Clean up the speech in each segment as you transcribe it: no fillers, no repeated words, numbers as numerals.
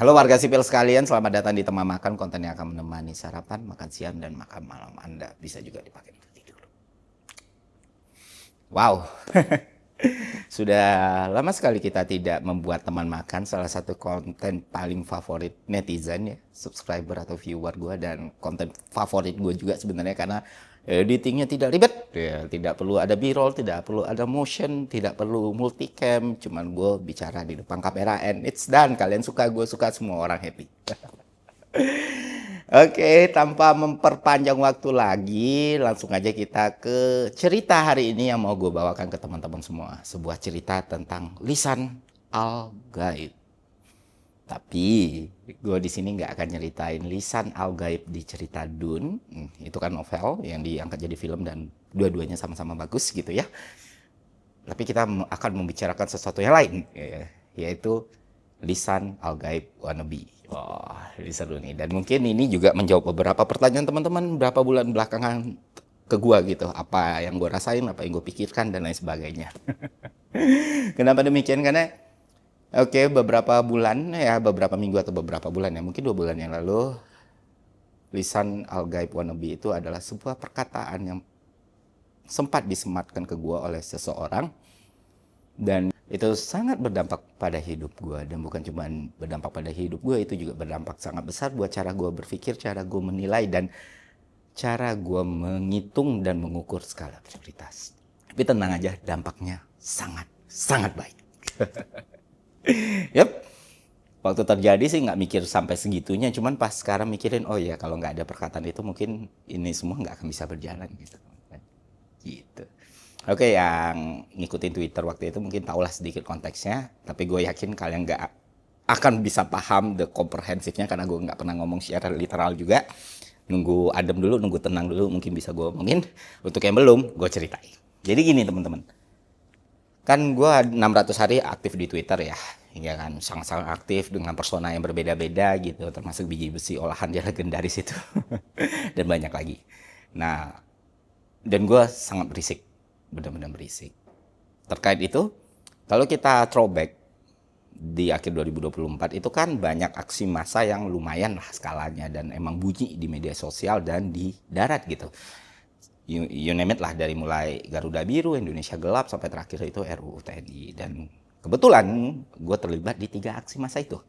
Halo warga sipil sekalian, selamat datang di Tema Makan, konten yang akan menemani sarapan, makan siang, dan makan malam Anda. Bisa juga dipakai untuk tidur. Wow, sudah lama sekali kita tidak membuat teman makan, salah satu konten paling favorit netizen ya, subscriber atau viewer gue, dan konten favorit gue juga sebenarnya karena editingnya tidak ribet, ya, tidak perlu ada b-roll, tidak perlu ada motion, tidak perlu multicam, cuman gue bicara di depan kamera and it's done. Kalian suka, gue suka, semua orang happy. Oke, tanpa memperpanjang waktu lagi, langsung aja kita ke cerita hari ini yang mau gue bawakan ke teman-teman semua. Sebuah cerita tentang lisan al-gaib. Tapi gue di sini nggak akan nyeritain lisan al-gaib di cerita Dune. Itu kan novel yang diangkat jadi film dan dua-duanya sama-sama bagus gitu ya. Tapi kita akan membicarakan sesuatu yang lain, yaitu lisan al-gaib wannabe. Wah, ini seru nih. Dan mungkin ini juga menjawab beberapa pertanyaan teman-teman berapa bulan belakangan ke gua gitu. Apa yang gua rasain, apa yang gua pikirkan, dan lain sebagainya. Kenapa demikian? Karena beberapa bulan ya, beberapa minggu atau beberapa bulan ya, mungkin 2 bulan yang lalu, lisan al-gaib wannabe itu adalah sebuah perkataan yang sempat disematkan ke gua oleh seseorang. Dan itu sangat berdampak pada hidup gue. Dan bukan cuma berdampak pada hidup gue, itu juga berdampak sangat besar buat cara gue berpikir, cara gue menilai, dan cara gue menghitung dan mengukur skala prioritas. Tapi tenang aja, dampaknya sangat baik. Yep. Waktu terjadi sih nggak mikir sampai segitunya, cuman pas sekarang mikirin, oh ya kalau nggak ada perkataan itu mungkin ini semua nggak akan bisa berjalan gitu. Gitu. Oke, yang ngikutin Twitter waktu itu mungkin tahulah sedikit konteksnya, tapi gue yakin kalian nggak akan bisa paham the komprehensifnya karena gue nggak pernah ngomong secara literal juga. Nunggu adem dulu, nunggu tenang dulu, mungkin bisa gue omongin. Untuk yang belum, gue ceritain. Jadi gini teman-teman, kan gue 600 hari aktif di Twitter ya, ya kan, sangat-sangat aktif dengan persona yang berbeda-beda gitu, termasuk biji besi olahan dia legendaris itu, dan banyak lagi. Nah, dan gue sangat berisik, benar-benar berisik. Terkait itu, kalau kita throwback di akhir 2024 itu kan banyak aksi massa yang lumayan lah skalanya dan emang bunyi di media sosial dan di darat gitu. You name it lah, dari mulai Garuda Biru, Indonesia Gelap, sampai terakhir itu RUU TNI. Dan kebetulan gue terlibat di 3 aksi massa itu.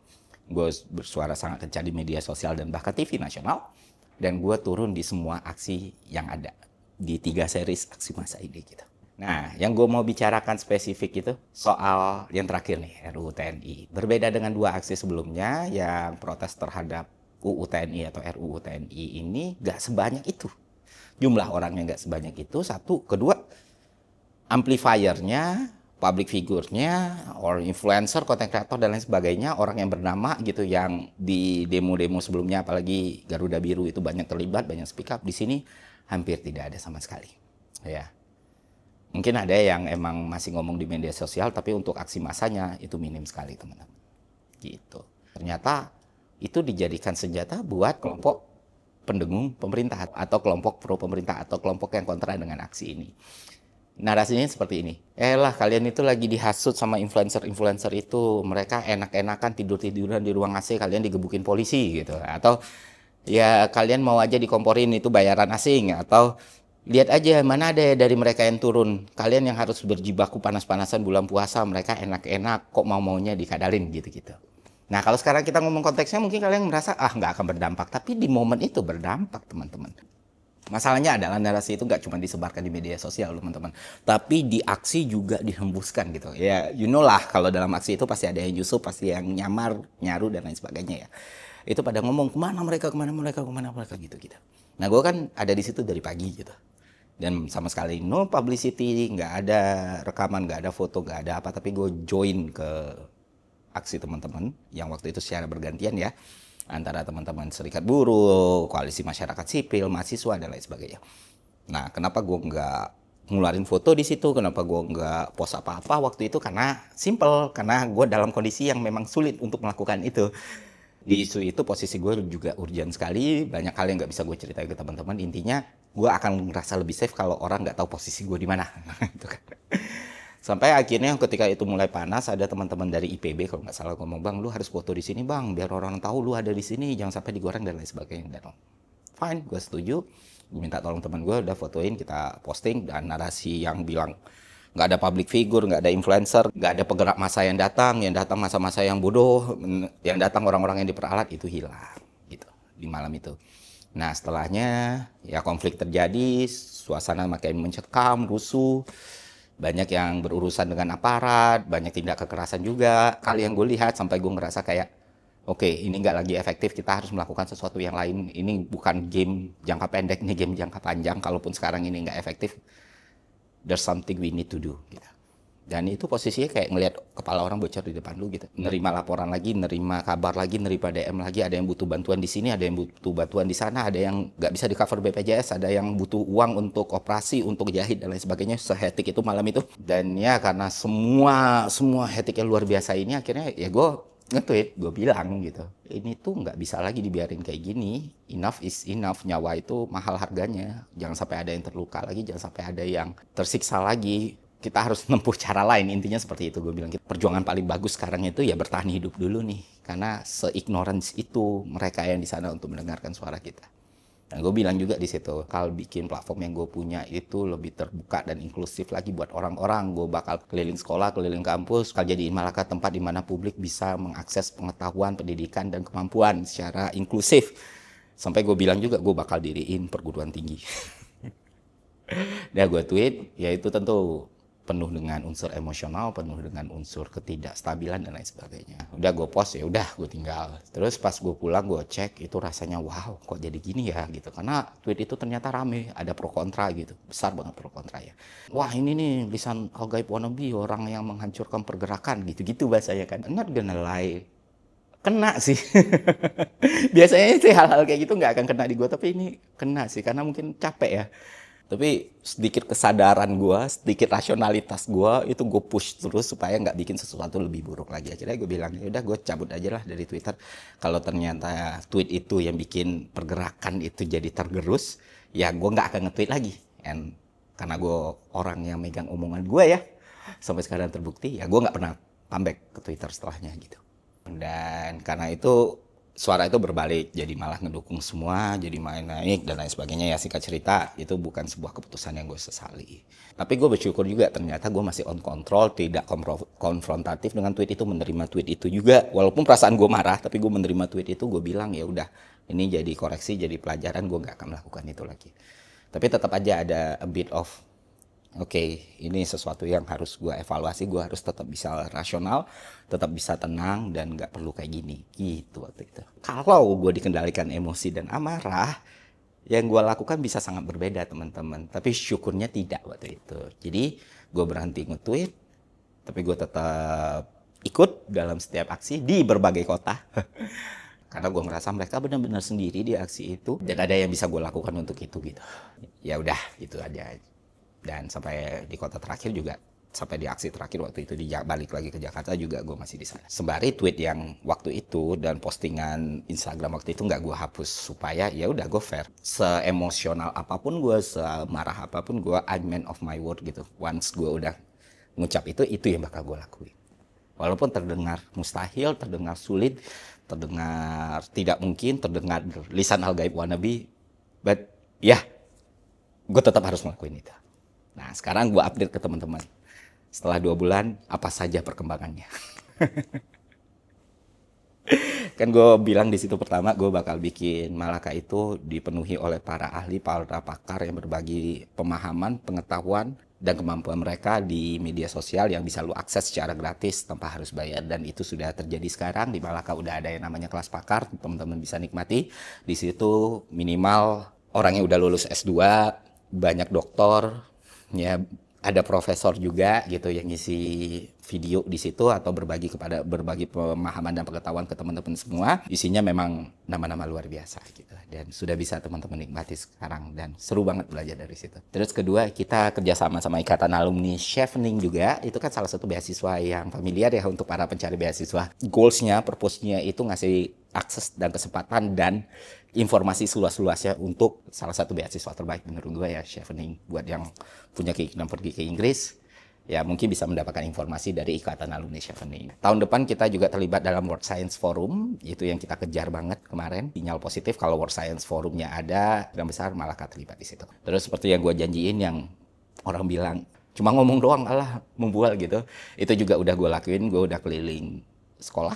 Gue bersuara sangat kencang di media sosial dan bahkan TV nasional. Dan gue turun di semua aksi yang ada di 3 series aksi massa ini gitu. Nah, yang gue mau bicarakan spesifik itu soal yang terakhir nih, RUU TNI. Berbeda dengan 2 aksi sebelumnya yang protes terhadap UU TNI atau RUU TNI ini gak sebanyak itu. Jumlah orangnya gak sebanyak itu, satu. Kedua, amplifiernya, public figure-nya, or influencer, content creator, dan lain sebagainya, orang yang bernama gitu, yang di demo-demo sebelumnya, apalagi Garuda Biru itu banyak terlibat, banyak speak up. Di sini hampir tidak ada sama sekali. Ya. Mungkin ada yang emang masih ngomong di media sosial, tapi untuk aksi massanya itu minim sekali teman-teman. Gitu. Ternyata itu dijadikan senjata buat kelompok pendengung pemerintah atau kelompok pro pemerintah atau kelompok yang kontra dengan aksi ini. Narasinya seperti ini. Lah kalian itu lagi dihasut sama influencer-influencer itu. Mereka enak-enakan tidur-tiduran di ruang AC, kalian digebukin polisi gitu. Atau ya kalian mau aja dikomporin itu bayaran asing, atau lihat aja mana ada dari mereka yang turun. Kalian yang harus berjibaku panas-panasan bulan puasa, mereka enak-enak kok mau-maunya dikadalin gitu-gitu. Nah kalau sekarang kita ngomong konteksnya mungkin kalian merasa nggak akan berdampak. Tapi di momen itu berdampak teman-teman. Masalahnya adalah narasi itu nggak cuma disebarkan di media sosial teman-teman. Tapi di aksi juga dihembuskan gitu. Ya you know lah kalau dalam aksi itu pasti ada yang justru, pasti yang nyamar, nyaru dan lain sebagainya ya. Itu pada ngomong kemana mereka gitu-gitu. Nah gue kan ada di situ dari pagi gitu. Dan sama sekali no publicity, nggak ada rekaman, nggak ada foto, nggak ada apa. Tapi gue join ke aksi teman-teman yang waktu itu secara bergantian ya. Antara teman-teman serikat buruh, koalisi masyarakat sipil, mahasiswa, dan lain sebagainya. Nah kenapa gue nggak ngeluarin foto di situ, kenapa gue nggak post apa-apa waktu itu? Karena simple, karena gue dalam kondisi yang memang sulit untuk melakukan itu. Di isu itu posisi gue juga urgent sekali, banyak hal yang nggak bisa gue ceritain ke teman-teman. Intinya gue akan ngerasa lebih safe kalau orang nggak tahu posisi gue di mana. Sampai akhirnya ketika itu mulai panas, ada teman-teman dari IPB kalau nggak salah ngomong, "Bang, lu harus foto di sini, Bang, biar orang tahu lu ada di sini, jangan sampai digoreng dan lain sebagainya." Dan fine, gue setuju. Gue minta tolong teman gue, udah fotoin, kita posting, dan narasi yang bilang nggak ada public figure, nggak ada influencer, nggak ada penggerak massa yang datang masa-masa yang bodoh, yang datang orang-orang yang diperalat, itu hilang gitu di malam itu. Nah setelahnya ya konflik terjadi, suasana makin mencekam, rusuh, banyak yang berurusan dengan aparat, banyak tindak kekerasan juga. Kali yang gue lihat sampai gue ngerasa kayak, oke, ini nggak lagi efektif, kita harus melakukan sesuatu yang lain. Ini bukan game jangka pendek, ini game jangka panjang. Kalaupun sekarang ini nggak efektif, there's something we need to do. Gitu. Dan itu posisinya kayak ngelihat kepala orang bocor di depan lu gitu. Nerima laporan lagi, nerima kabar lagi, nerima DM lagi. Ada yang butuh bantuan di sini, ada yang butuh bantuan di sana, ada yang nggak bisa di cover BPJS, ada yang butuh uang untuk operasi, untuk jahit dan lain sebagainya. Sehetik itu malam itu. Dan ya karena semua hetik yang luar biasa ini, akhirnya ya gue nge-tweet, gue bilang gitu, ini tuh nggak bisa lagi dibiarin kayak gini. Enough is enough, nyawa itu mahal harganya. Jangan sampai ada yang terluka lagi, jangan sampai ada yang tersiksa lagi. Kita harus menempuh cara lain, intinya seperti itu gue bilang. Perjuangan paling bagus sekarang itu ya bertahan hidup dulu nih, karena se-ignorance itu mereka yang di sana untuk mendengarkan suara kita. Dan gue bilang juga di situ, kalau bikin platform yang gue punya itu lebih terbuka dan inklusif lagi buat orang-orang. Gue bakal keliling sekolah, keliling kampus, bakal jadiin Malaka tempat di mana publik bisa mengakses pengetahuan, pendidikan, dan kemampuan secara inklusif. Sampai gue bilang juga gue bakal diriin perguruan tinggi. Dan gue tweet, ya itu tentu penuh dengan unsur emosional, penuh dengan unsur ketidakstabilan dan lain sebagainya. Udah gue post, ya udah gue tinggal. Terus pas gue pulang gue cek, itu rasanya wow, kok jadi gini ya gitu. Karena tweet itu ternyata rame, ada pro kontra gitu, besar banget pro kontra ya. Wah ini nih lisan Al-Gaib wannabe, orang yang menghancurkan pergerakan gitu-gitu bahasanya kan. Not gonna lie, kena sih. Biasanya sih hal-hal kayak gitu nggak akan kena di gue, tapi ini kena sih karena mungkin capek ya. Tapi sedikit kesadaran gue, sedikit rasionalitas gue, itu gue push terus supaya nggak bikin sesuatu lebih buruk lagi. Akhirnya gue bilang, ya udah gue cabut aja lah dari Twitter. Kalau ternyata tweet itu yang bikin pergerakan itu jadi tergerus, ya gue nggak akan nge-tweet lagi. And karena gue orang yang megang omongan gue ya, sampai sekarang terbukti, ya gue nggak pernah comeback ke Twitter setelahnya gitu. Dan karena itu suara itu berbalik, jadi malah ngedukung semua, jadi main naik dan lain sebagainya. Ya singkat cerita, itu bukan sebuah keputusan yang gue sesali. Tapi gue bersyukur juga ternyata gue masih on control, tidak konfrontatif dengan tweet itu, menerima tweet itu juga. Walaupun perasaan gue marah, tapi gue menerima tweet itu, gue bilang ya udah, ini jadi koreksi, jadi pelajaran, gue gak akan melakukan itu lagi. Tapi tetap aja ada a bit of oke, ini sesuatu yang harus gue evaluasi, gue harus tetap bisa rasional, tetap bisa tenang, dan gak perlu kayak gini, gitu waktu itu. Kalau gue dikendalikan emosi dan amarah, yang gue lakukan bisa sangat berbeda teman-teman, tapi syukurnya tidak waktu itu. Jadi gue berhenti nge-tweet, tapi gue tetap ikut dalam setiap aksi di berbagai kota. Karena gue ngerasa mereka benar-benar sendiri di aksi itu, dan ada yang bisa gue lakukan untuk itu gitu. Ya udah, gitu aja. Dan sampai di kota terakhir juga, sampai di aksi terakhir waktu itu balik lagi ke Jakarta juga gue masih di sana. Sembari tweet yang waktu itu dan postingan Instagram waktu itu nggak gue hapus supaya ya udah gue fair. Seemosional apapun gue, semarah apapun gue, I'm man of my word gitu. Once gue udah ngucap itu yang bakal gue lakuin. Walaupun terdengar mustahil, terdengar sulit, terdengar tidak mungkin, terdengar lisan Al-Gaib wannabe, but ya, gue tetap harus ngelakuin itu. Nah, sekarang gue update ke teman-teman. Setelah 2 bulan, apa saja perkembangannya. Kan gue bilang di situ pertama, gue bakal bikin Malaka itu dipenuhi oleh para ahli, para pakar yang berbagi pemahaman, pengetahuan, dan kemampuan mereka di media sosial yang bisa lu akses secara gratis tanpa harus bayar. Dan itu sudah terjadi sekarang. Di Malaka udah ada yang namanya kelas pakar, teman-teman bisa nikmati. Di situ minimal orang yang udah lulus S2, banyak doktor, ya ada profesor juga gitu yang ngisi video di situ atau berbagi pemahaman dan pengetahuan ke teman-teman semua. Isinya memang nama-nama luar biasa gitu, dan sudah bisa teman-teman nikmati sekarang dan seru banget belajar dari situ. Terus kedua, kita kerjasama sama Ikatan Alumni Chevening juga. Itu kan salah satu beasiswa yang familiar ya untuk para pencari beasiswa. Goals-nya, purpose-nya itu ngasih akses dan kesempatan dan informasi seluas-luasnya untuk salah satu beasiswa terbaik menurut gue ya, Chevening, buat yang punya keinginan pergi ke Inggris. ya mungkin bisa mendapatkan informasi dari Ikatan Alumni Chevening. Tahun depan kita juga terlibat dalam World Science Forum, itu yang kita kejar banget kemarin. Sinyal positif kalau World Science Forumnya ada, yang besar Malaka terlibat di situ. Terus seperti yang gue janjiin yang orang bilang, cuma ngomong doang alah membual gitu. Itu juga udah gue lakuin, gue udah keliling sekolah,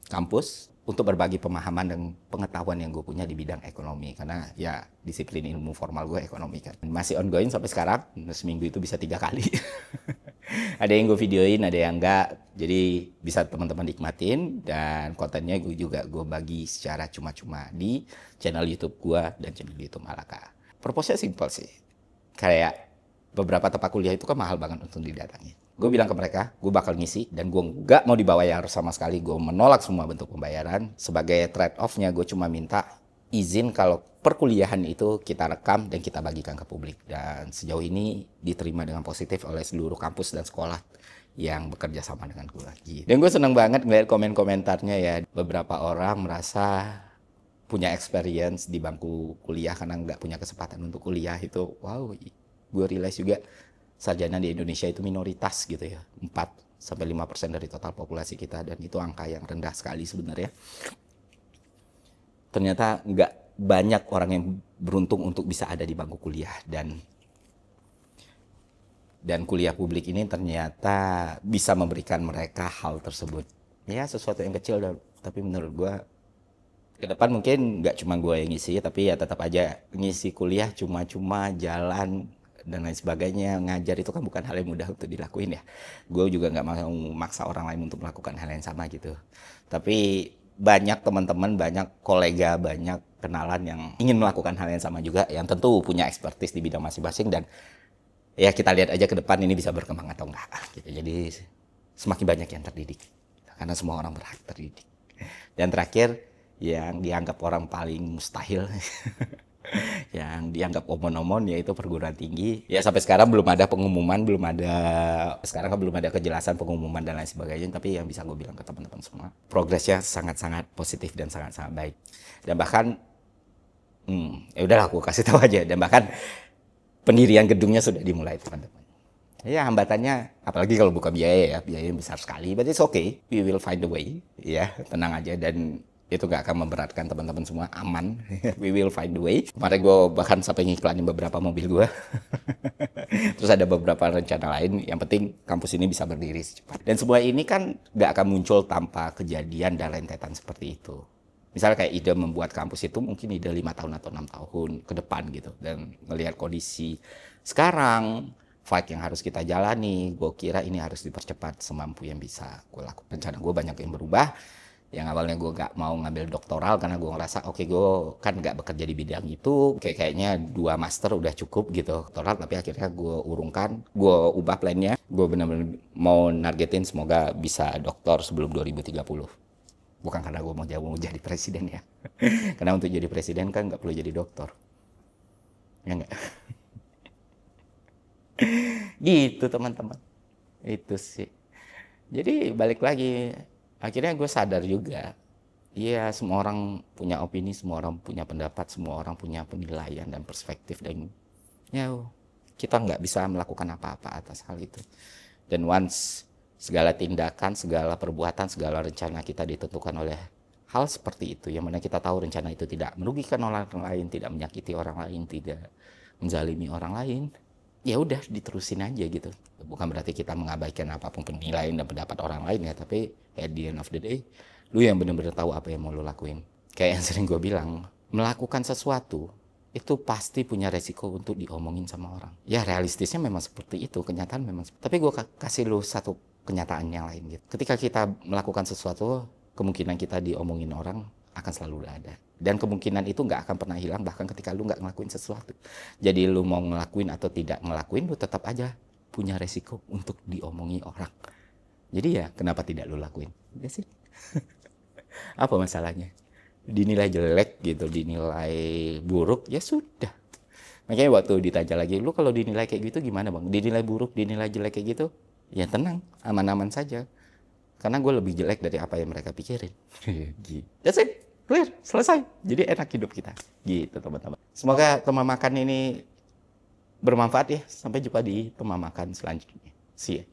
kampus, untuk berbagi pemahaman dan pengetahuan yang gue punya di bidang ekonomi. Karena ya disiplin ilmu formal gue ekonomi kan. Masih ongoing sampai sekarang, seminggu itu bisa 3 kali. Ada yang gue videoin, ada yang enggak. Jadi bisa teman-teman nikmatin dan kontennya gue bagi secara cuma-cuma di channel YouTube gue dan channel YouTube Malaka. Proposnya simpel sih. Kayak beberapa tempat kuliah itu kan mahal banget untuk didatangi. Gue bilang ke mereka, gue bakal ngisi dan gue nggak mau dibayar sama sekali. Gue menolak semua bentuk pembayaran. Sebagai trade-off-nya gue cuma minta izin kalau perkuliahan itu kita rekam dan kita bagikan ke publik. Dan sejauh ini diterima dengan positif oleh seluruh kampus dan sekolah yang bekerja sama dengan gue. Gitu. Dan gue seneng banget ngeliat komen-komentarnya ya. Beberapa orang merasa punya experience di bangku kuliah karena nggak punya kesempatan untuk kuliah itu. Wow, gue realize juga sarjana di Indonesia itu minoritas gitu ya. 4-5% dari total populasi kita dan itu angka yang rendah sekali sebenarnya. Ternyata nggak banyak orang yang beruntung untuk bisa ada di bangku kuliah dan kuliah publik ini ternyata bisa memberikan mereka hal tersebut. Ya sesuatu yang kecil tapi menurut gue ke depan mungkin nggak cuma gue yang ngisi tapi ya tetap aja ngisi kuliah cuma-cuma jalan dan lain sebagainya. Ngajar itu kan bukan hal yang mudah untuk dilakuin ya. Gue juga nggak mau maksa orang lain untuk melakukan hal yang sama gitu. Tapi banyak teman-teman, banyak kolega, banyak kenalan yang ingin melakukan hal yang sama juga, yang tentu punya expertise di bidang masing-masing dan ya kita lihat aja ke depan ini bisa berkembang atau enggak. Gitu. Jadi semakin banyak yang terdidik karena semua orang berhak terdidik. Dan terakhir yang dianggap orang paling mustahil yang dianggap omon-omon yaitu perguruan tinggi. Ya sampai sekarang belum ada pengumuman, sekarang kan belum ada kejelasan pengumuman dan lain sebagainya, tapi yang bisa gue bilang ke teman-teman semua, progresnya sangat-sangat positif dan sangat-sangat baik. Dan bahkan ya udahlah aku kasih tahu aja, dan bahkan pendirian gedungnya sudah dimulai teman-teman. Ya hambatannya apalagi kalau buka biaya yang besar sekali, but it's okay, we will find a way. Ya tenang aja dan itu gak akan memberatkan teman-teman semua, aman. We will find the way. Kemarin gue bahkan sampai ngiklanin beberapa mobil gue. Terus ada beberapa rencana lain, yang penting kampus ini bisa berdiri secepat. Dan semua ini kan gak akan muncul tanpa kejadian dan rentetan seperti itu. Misalnya kayak ide membuat kampus itu mungkin ide 5 tahun atau 6 tahun ke depan gitu. Dan melihat kondisi sekarang, fight yang harus kita jalani, gue kira ini harus dipercepat semampu yang bisa gue lakukan. Rencana gue banyak yang berubah. Yang awalnya gue gak mau ngambil doktoral karena gue ngerasa oke, gue kan gak bekerja di bidang itu, kayaknya 2 master udah cukup gitu doktoral, tapi akhirnya gue urungkan, gue ubah plannya, gue benar-benar mau nargetin semoga bisa doktor sebelum 2030. Bukan karena gue mau jadi presiden ya, karena untuk jadi presiden kan gak perlu jadi doktor, ya enggak? Gitu teman-teman, itu sih. Jadi balik lagi, akhirnya gue sadar juga, iya semua orang punya opini, semua orang punya pendapat, semua orang punya penilaian dan perspektif, dan ya kita nggak bisa melakukan apa-apa atas hal itu. Dan once segala tindakan, segala perbuatan, segala rencana kita ditentukan oleh hal seperti itu, yang mana kita tahu rencana itu tidak merugikan orang lain, tidak menyakiti orang lain, tidak menzalimi orang lain, ya udah diterusin aja gitu. Bukan berarti kita mengabaikan apapun penilaian dan pendapat orang lain ya, tapi at the end of the day lu yang benar-benar tahu apa yang mau lu lakuin. Kayak yang sering gue bilang, melakukan sesuatu itu pasti punya resiko untuk diomongin sama orang. Ya realistisnya memang seperti itu, kenyataan memang seperti itu. Tapi gue kasih lu satu kenyataan yang lain gitu. Ketika kita melakukan sesuatu, kemungkinan kita diomongin orang akan selalu ada. Dan kemungkinan itu nggak akan pernah hilang bahkan ketika lu nggak ngelakuin sesuatu. Jadi lu mau ngelakuin atau tidak ngelakuin, lu tetap aja punya resiko untuk diomongi orang. Jadi ya kenapa tidak lu lakuin? Ya sih. Apa masalahnya? Dinilai jelek gitu, dinilai buruk, ya sudah. Makanya waktu ditanya lagi, lu kalau dinilai kayak gitu gimana bang? Dinilai buruk, dinilai jelek kayak gitu, ya tenang, aman-aman saja. Karena gue lebih jelek dari apa yang mereka pikirin. Gitu. That's it. Clear, selesai. Jadi enak hidup kita. Gitu teman-teman. Semoga teman makan ini bermanfaat ya. Sampai jumpa di teman makan selanjutnya. See ya.